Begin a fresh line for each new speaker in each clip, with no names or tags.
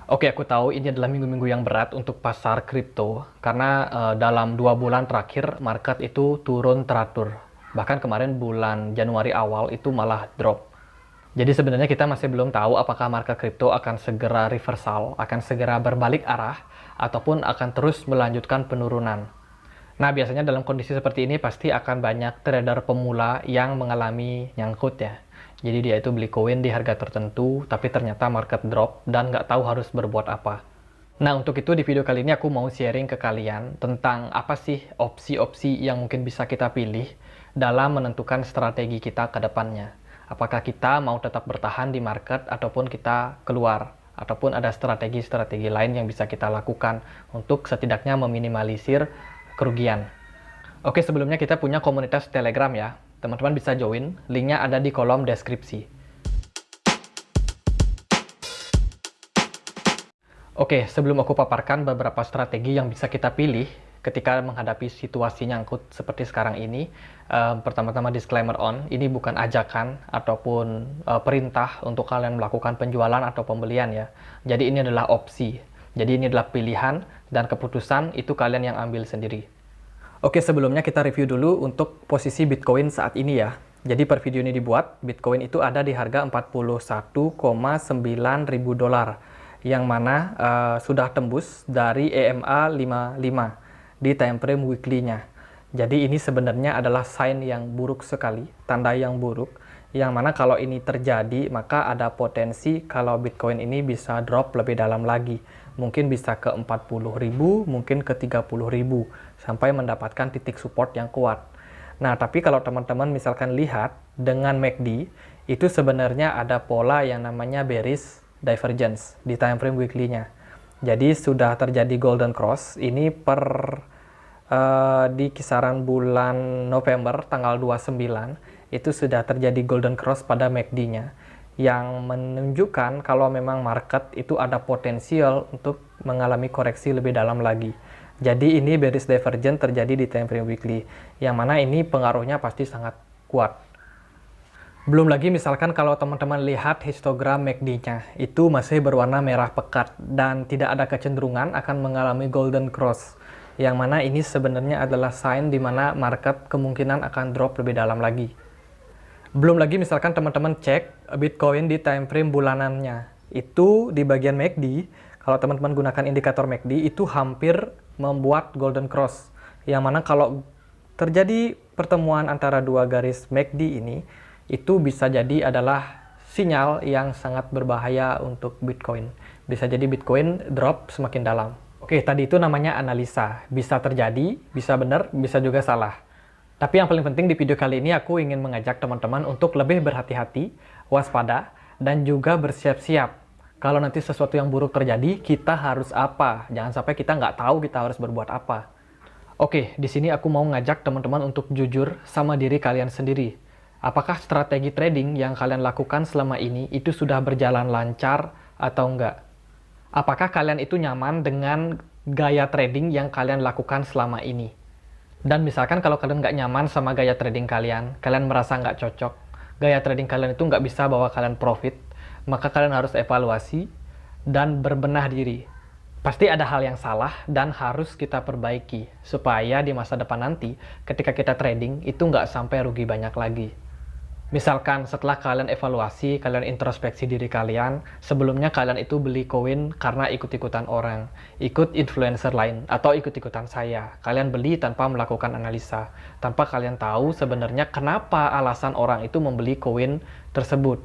Oke, aku tahu ini adalah minggu-minggu yang berat untuk pasar kripto karena dalam 2 bulan terakhir market itu turun teratur. Bahkan kemarin bulan Januari awal itu malah drop. Jadi sebenarnya kita masih belum tahu apakah market kripto akan segera reversal, akan segera berbalik arah, ataupun akan terus melanjutkan penurunan. Nah, biasanya dalam kondisi seperti ini pasti akan banyak trader pemula yang mengalami nyangkut ya. Jadi dia itu beli koin di harga tertentu, tapi ternyata market drop dan nggak tahu harus berbuat apa. Nah, untuk itu di video kali ini aku mau sharing ke kalian tentang apa sih opsi-opsi yang mungkin bisa kita pilih dalam menentukan strategi kita ke depannya. Apakah kita mau tetap bertahan di market ataupun kita keluar, ataupun ada strategi-strategi lain yang bisa kita lakukan untuk setidaknya meminimalisir kerugian. Oke, sebelumnya kita punya komunitas Telegram ya. Teman-teman bisa join, linknya ada di kolom deskripsi. Oke, sebelum aku paparkan beberapa strategi yang bisa kita pilih ketika menghadapi situasi nyangkut seperti sekarang ini, pertama-tama disclaimer on, ini bukan ajakan ataupun perintah untuk kalian melakukan penjualan atau pembelian ya. Jadi ini adalah opsi. Jadi ini adalah pilihan dan keputusan itu kalian yang ambil sendiri. Oke, sebelumnya kita review dulu untuk posisi Bitcoin saat ini ya. Jadi per video ini dibuat, Bitcoin itu ada di harga 41,9 ribu dolar, yang mana sudah tembus dari EMA 55 di time frame weekly-nya. Jadi ini sebenarnya adalah sign yang buruk sekali, tanda yang buruk, yang mana kalau ini terjadi maka ada potensi kalau Bitcoin ini bisa drop lebih dalam lagi. Mungkin bisa ke 40.000, mungkin ke 30.000, sampai mendapatkan titik support yang kuat. Nah, tapi kalau teman-teman misalkan lihat dengan MACD, itu sebenarnya ada pola yang namanya bearish divergence di time frame weekly-nya. Jadi sudah terjadi golden cross, ini di kisaran bulan November tanggal 29, itu sudah terjadi golden cross pada MACD-nya, yang menunjukkan kalau memang market itu ada potensial untuk mengalami koreksi lebih dalam lagi. Jadi ini bearish divergence terjadi di time frame weekly, yang mana ini pengaruhnya pasti sangat kuat. Belum lagi misalkan kalau teman-teman lihat histogram MACD-nya, itu masih berwarna merah pekat dan tidak ada kecenderungan akan mengalami golden cross, yang mana ini sebenarnya adalah sign di mana market kemungkinan akan drop lebih dalam lagi. Belum lagi misalkan teman-teman cek Bitcoin di time frame bulanannya. Itu di bagian MACD, kalau teman-teman gunakan indikator MACD, itu hampir membuat golden cross. Yang mana kalau terjadi pertemuan antara dua garis MACD ini, itu bisa jadi adalah sinyal yang sangat berbahaya untuk Bitcoin. Bisa jadi Bitcoin drop semakin dalam. Oke, tadi itu namanya analisa. Bisa terjadi, bisa benar, bisa juga salah. Tapi yang paling penting di video kali ini aku ingin mengajak teman-teman untuk lebih berhati-hati, waspada, dan juga bersiap-siap. Kalau nanti sesuatu yang buruk terjadi, kita harus apa? Jangan sampai kita nggak tahu kita harus berbuat apa. Oke, di sini aku mau ngajak teman-teman untuk jujur sama diri kalian sendiri. Apakah strategi trading yang kalian lakukan selama ini itu sudah berjalan lancar atau enggak? Apakah kalian itu nyaman dengan gaya trading yang kalian lakukan selama ini? Dan misalkan kalau kalian nggak nyaman sama gaya trading kalian merasa nggak cocok, gaya trading kalian itu nggak bisa bawa kalian profit, maka kalian harus evaluasi dan berbenah diri. Pasti ada hal yang salah dan harus kita perbaiki, supaya di masa depan nanti, ketika kita trading, itu nggak sampai rugi banyak lagi. Misalkan setelah kalian evaluasi, kalian introspeksi diri kalian, sebelumnya kalian itu beli koin karena ikut-ikutan orang, ikut influencer lain, atau ikut-ikutan saya. Kalian beli tanpa melakukan analisa, tanpa kalian tahu sebenarnya kenapa alasan orang itu membeli koin tersebut.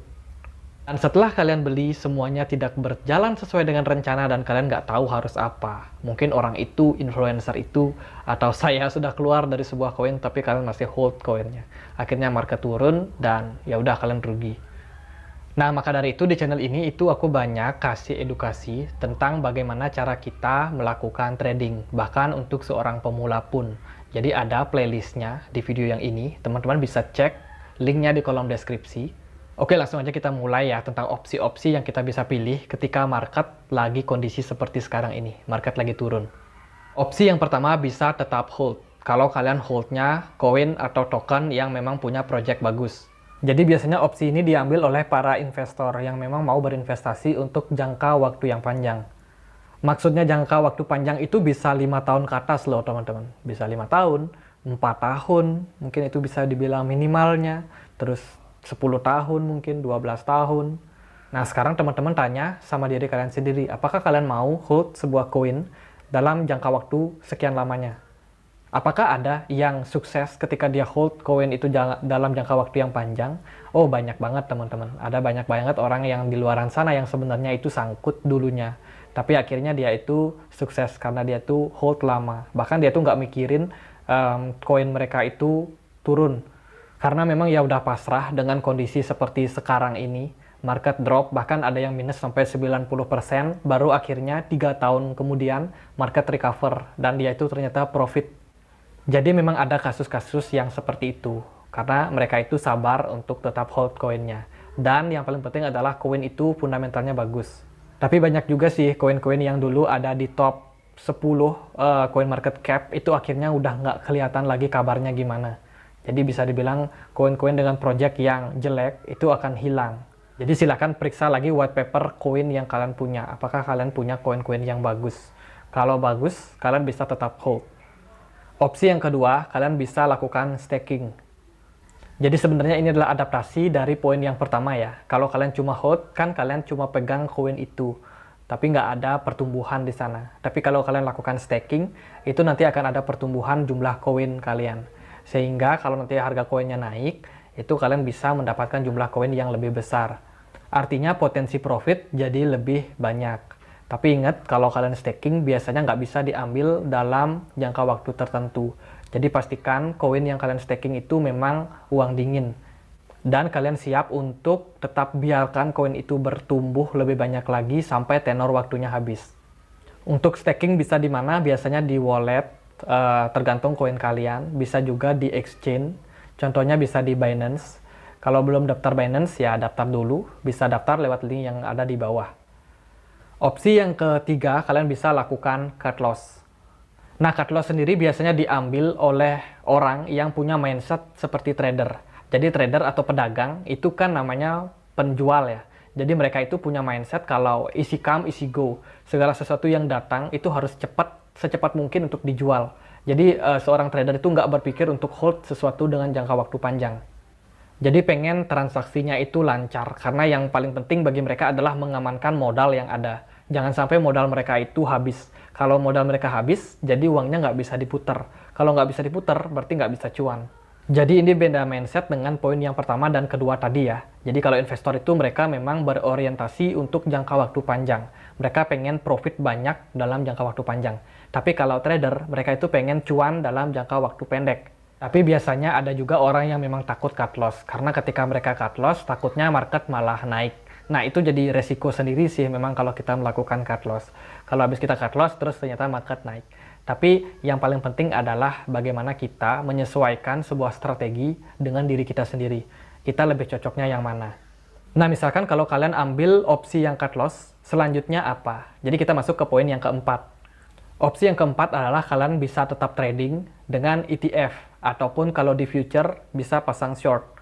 Dan setelah kalian beli, semuanya tidak berjalan sesuai dengan rencana dan kalian nggak tahu harus apa. Mungkin orang itu, influencer itu, atau saya sudah keluar dari sebuah koin tapi kalian masih hold koinnya. Akhirnya market turun dan ya udah kalian rugi. Nah, maka dari itu di channel ini itu aku banyak kasih edukasi tentang bagaimana cara kita melakukan trading, bahkan untuk seorang pemula pun. Jadi ada playlistnya di video yang ini, teman-teman bisa cek linknya di kolom deskripsi. Oke, langsung aja kita mulai ya tentang opsi-opsi yang kita bisa pilih ketika market lagi kondisi seperti sekarang ini. Market lagi turun. Opsi yang pertama bisa tetap hold. Kalau kalian holdnya koin atau token yang memang punya project bagus. Jadi biasanya opsi ini diambil oleh para investor yang memang mau berinvestasi untuk jangka waktu yang panjang. Maksudnya jangka waktu panjang itu bisa 5 tahun ke atas loh teman-teman. Bisa 5 tahun, 4 tahun, mungkin itu bisa dibilang minimalnya. Terus 10 tahun mungkin, 12 tahun. Nah sekarang teman-teman tanya sama diri kalian sendiri, apakah kalian mau hold sebuah koin dalam jangka waktu sekian lamanya? Apakah ada yang sukses ketika dia hold koin itu dalam jangka waktu yang panjang? Oh banyak banget teman-teman. Ada banyak banget orang yang di luaran sana yang sebenarnya itu sangkut dulunya. Tapi akhirnya dia itu sukses karena dia itu hold lama. Bahkan dia tuh nggak mikirin koin mereka itu turun. Karena memang ya udah pasrah dengan kondisi seperti sekarang ini. Market drop, bahkan ada yang minus sampai 90%, baru akhirnya 3 tahun kemudian market recover. Dan dia itu ternyata profit. Jadi memang ada kasus-kasus yang seperti itu, karena mereka itu sabar untuk tetap hold koinnya. Dan yang paling penting adalah koin itu fundamentalnya bagus. Tapi banyak juga sih koin-koin yang dulu ada di top 10 coin market cap, itu akhirnya udah nggak kelihatan lagi kabarnya gimana. Jadi bisa dibilang koin-koin dengan project yang jelek itu akan hilang. Jadi silahkan periksa lagi white paper koin yang kalian punya. Apakah kalian punya koin-koin yang bagus? Kalau bagus, kalian bisa tetap hold. Opsi yang kedua, kalian bisa lakukan staking. Jadi sebenarnya ini adalah adaptasi dari poin yang pertama ya. Kalau kalian cuma hold, kan kalian cuma pegang koin itu. Tapi nggak ada pertumbuhan di sana. Tapi kalau kalian lakukan staking, itu nanti akan ada pertumbuhan jumlah koin kalian. Sehingga kalau nanti harga koinnya naik, itu kalian bisa mendapatkan jumlah koin yang lebih besar. Artinya potensi profit jadi lebih banyak. Tapi ingat, kalau kalian staking biasanya nggak bisa diambil dalam jangka waktu tertentu. Jadi pastikan koin yang kalian staking itu memang uang dingin. Dan kalian siap untuk tetap biarkan koin itu bertumbuh lebih banyak lagi sampai tenor waktunya habis. Untuk staking bisa di mana? Biasanya di wallet, tergantung koin kalian. Bisa juga di exchange, contohnya bisa di Binance. Kalau belum daftar Binance, ya daftar dulu. Bisa daftar lewat link yang ada di bawah. Opsi yang ketiga, kalian bisa lakukan cut loss. Nah, cut loss sendiri biasanya diambil oleh orang yang punya mindset seperti trader. Jadi trader atau pedagang itu kan namanya penjual ya. Jadi mereka itu punya mindset kalau easy come, easy go. Segala sesuatu yang datang itu harus secepat mungkin untuk dijual. Jadi seorang trader itu nggak berpikir untuk hold sesuatu dengan jangka waktu panjang. Jadi pengen transaksinya itu lancar, karena yang paling penting bagi mereka adalah mengamankan modal yang ada. Jangan sampai modal mereka itu habis. Kalau modal mereka habis, jadi uangnya nggak bisa diputar. Kalau nggak bisa diputar, berarti nggak bisa cuan. Jadi ini beda mindset dengan poin yang pertama dan kedua tadi ya. Jadi kalau investor itu mereka memang berorientasi untuk jangka waktu panjang. Mereka pengen profit banyak dalam jangka waktu panjang. Tapi kalau trader, mereka itu pengen cuan dalam jangka waktu pendek. Tapi biasanya ada juga orang yang memang takut cut loss. Karena ketika mereka cut loss, takutnya market malah naik. Nah, itu jadi resiko sendiri sih memang kalau kita melakukan cut loss. Kalau habis kita cut loss, terus ternyata market naik. Tapi yang paling penting adalah bagaimana kita menyesuaikan sebuah strategi dengan diri kita sendiri. Kita lebih cocoknya yang mana. Nah, misalkan kalau kalian ambil opsi yang cut loss, selanjutnya apa? Jadi kita masuk ke poin yang keempat. Opsi yang keempat adalah kalian bisa tetap trading dengan ETF, ataupun kalau di future bisa pasang short.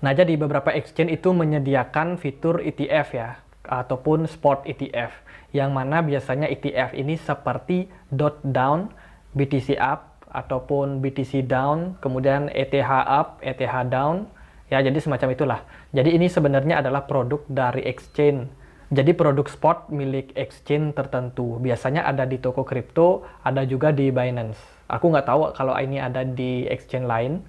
Nah, jadi beberapa exchange itu menyediakan fitur ETF ya, ataupun spot ETF, yang mana biasanya ETF ini seperti DOT down, BTC up, ataupun BTC down, kemudian ETH up, ETH down, ya jadi semacam itulah. Jadi ini sebenarnya adalah produk dari exchange. Jadi produk spot milik exchange tertentu. Biasanya ada di toko kripto, ada juga di Binance. Aku nggak tahu kalau ini ada di exchange lain.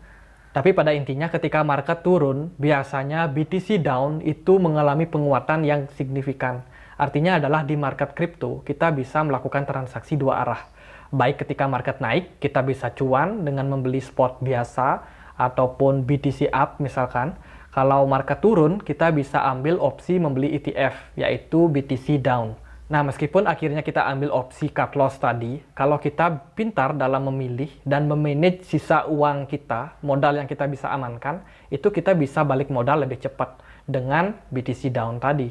Tapi pada intinya ketika market turun, biasanya BTC down itu mengalami penguatan yang signifikan. Artinya adalah di market kripto, kita bisa melakukan transaksi dua arah. Baik ketika market naik, kita bisa cuan dengan membeli spot biasa, ataupun BTC up misalkan. Kalau market turun, kita bisa ambil opsi membeli ETF, yaitu BTC down. Nah, meskipun akhirnya kita ambil opsi cut loss tadi, kalau kita pintar dalam memilih dan memanage sisa uang kita, modal yang kita bisa amankan, itu kita bisa balik modal lebih cepat dengan BTC down tadi.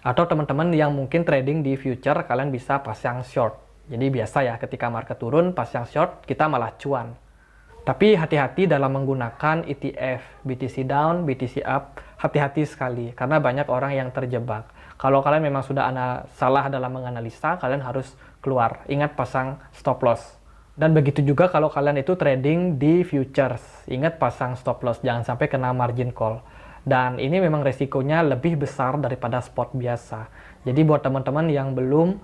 Atau teman-teman yang mungkin trading di future, kalian bisa pasang short. Jadi biasa ya, ketika market turun, pasang short, kita malah cuan. Tapi hati-hati dalam menggunakan ETF, BTC down, BTC up, hati-hati sekali, karena banyak orang yang terjebak. Kalau kalian memang sudah salah dalam menganalisa, kalian harus keluar. Ingat pasang stop loss. Dan begitu juga kalau kalian itu trading di futures. Ingat pasang stop loss, jangan sampai kena margin call. Dan ini memang resikonya lebih besar daripada spot biasa. Jadi buat teman-teman yang belum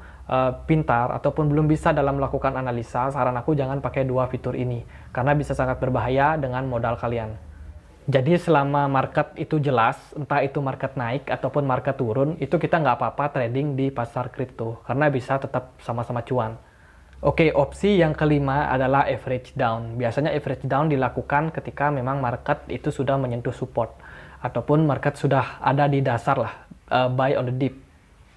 pintar ataupun belum bisa dalam melakukan analisa, saran aku jangan pakai dua fitur ini. Karena bisa sangat berbahaya dengan modal kalian. Jadi selama market itu jelas, entah itu market naik ataupun market turun, itu kita nggak apa-apa trading di pasar kripto, karena bisa tetap sama-sama cuan. Oke, opsi yang kelima adalah average down. Biasanya average down dilakukan ketika memang market itu sudah menyentuh support, ataupun market sudah ada di dasar lah, buy on the dip.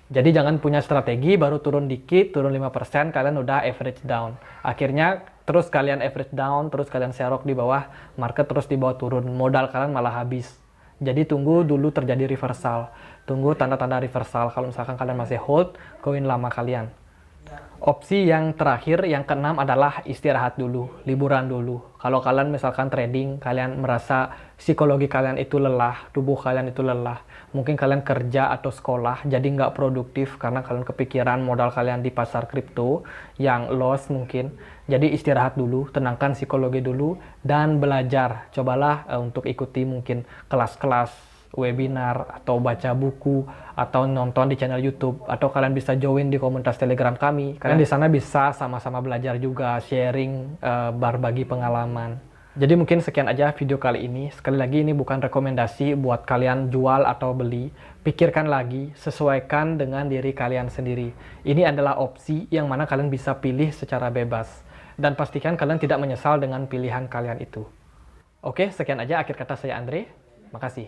Jadi jangan punya strategi, baru turun dikit, turun 5%, kalian udah average down. Akhirnya terus kalian average down, terus kalian serok di bawah, market terus di bawah turun, modal kalian malah habis. Jadi tunggu dulu terjadi reversal, tunggu tanda-tanda reversal. Kalau misalkan kalian masih hold koin lama kalian. Opsi yang terakhir, yang keenam adalah istirahat dulu, liburan dulu. Kalau kalian misalkan trading, kalian merasa psikologi kalian itu lelah, tubuh kalian itu lelah, mungkin kalian kerja atau sekolah, jadi nggak produktif karena kalian kepikiran modal kalian di pasar kripto yang loss mungkin. Jadi istirahat dulu, tenangkan psikologi dulu, dan belajar. Cobalah untuk ikuti mungkin kelas-kelas, webinar, atau baca buku, atau nonton di channel YouTube, atau kalian bisa join di komunitas Telegram kami. Kalian di sana bisa sama-sama belajar juga, sharing, berbagi pengalaman. Jadi mungkin sekian aja video kali ini. Sekali lagi ini bukan rekomendasi buat kalian jual atau beli. Pikirkan lagi, sesuaikan dengan diri kalian sendiri. Ini adalah opsi yang mana kalian bisa pilih secara bebas. Dan pastikan kalian tidak menyesal dengan pilihan kalian itu. Oke, sekian aja akhir kata saya Andre. Makasih.